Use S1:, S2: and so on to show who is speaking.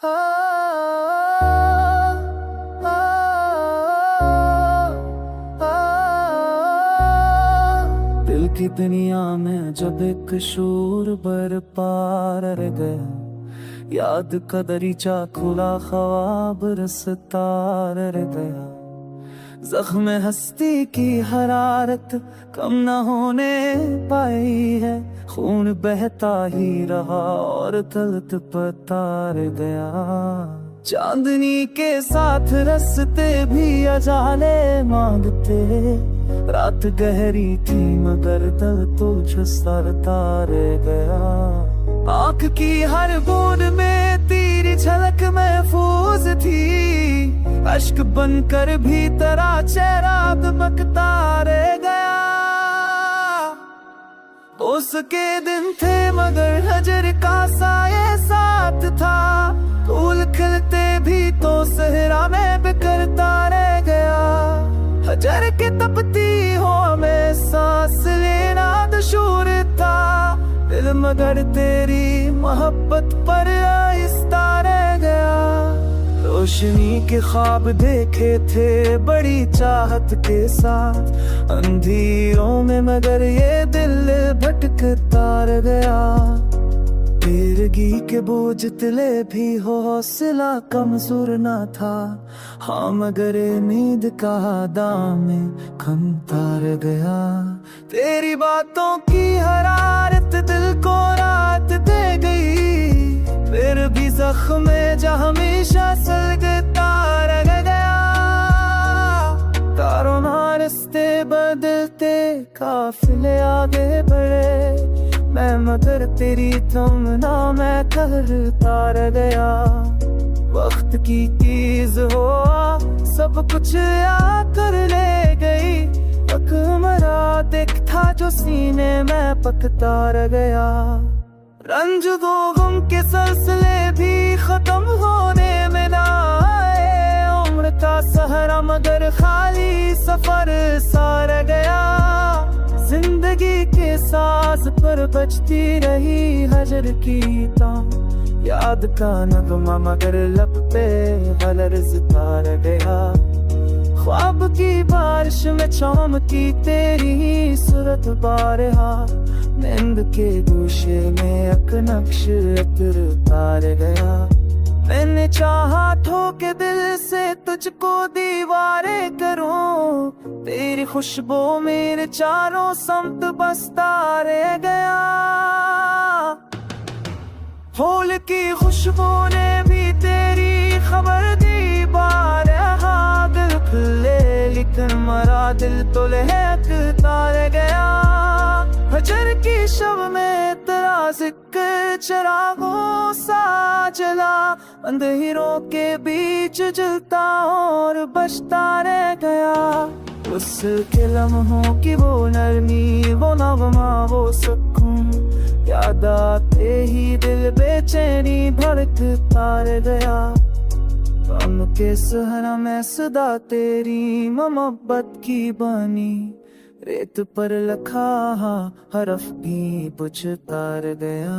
S1: आ, आ, आ, दिल की दुनिया में जब एक शोर बरपा रह गया, याद का दरीचा खुला ख्वाब रसता रह गया। जख्म हस्ती की हरारत कम न होने पाई है, खून बहता ही रहा और तलत पता रह गया। चांदनी के साथ रस्ते भी अजाले मांगते, रात गहरी थी मगर दिल तो झुसरता रह गया। आँख की हर बूंद में तेरी झलक महफूज थी, अश्क बनकर भी तेरा चेहरा दमकता रह गया। उसके दिन थे मगर हजर का साये साथ था, फूल खिलते भी तो सहरा में बिखरता रह गया। हजर के तपती हो में सांस लेना दुशूर था, दिल मगर तेरी मोहब्बत पर आहिस्ता रह गया। रोशनी के ख्वाब देखे थे बड़ी चाहत के साथ, अंधेरों में मगर ये दिल भटकता रह गया। तेरगी के बोझ तिले भी हौसला कमजोर ना था, हाँ मगर नींद का दाम खमता रह गया। तेरी बातों की हरारत दिल को रात दे गई, फिर भी जख्म जा हमेशा सलगता रह गया। तारों ना रिश्ते बदलते काफिले आगे बढ़े, मैं मगर तेरी तमन्ना मैं ठहरता रह गया। वक्त की चीज हो सब कुछ आकर ले गई, तक मरा देख था जो सीने में पकता रह गया। रंज दो गम के सिलसिले भी खत्म होने में ना आए, उम्र का सहरा मगर खाली सफर सा रह गया। जिंदगी के सांस पर बजती रही हजर की तान, याद का नगमा मगर लब पे गलरज़ता रह गया। ख्वाब की बारिश में चमकी तेरी ही सूरत बारहा, नींद के गोशे में एक नक्श उतरता रह गया। मैंने चाहा ठोके दिल से तुझको दीवारें करूं, तेरी खुशबू मेरे चारों समत बसता रह गया। फूल की खुशबू ने भी तेरी खबर दी बारहा, दिल खुले लेकिन मरा दिल तो लहकता रह गया। फजर की शब में तेरा जिक्र चरागों सा जला, अंधेरों के बीच जलता और बचता रह गया। उसके लम्हों की वो नरमी वो नगमा वो सुकून, याद आते ही दिल बेचैनी भड़कता रह गया। गम के सहरा में सदा तेरी मोहब्बत की बानी, रेत पर लखा हरफ भी बुझता रह गया।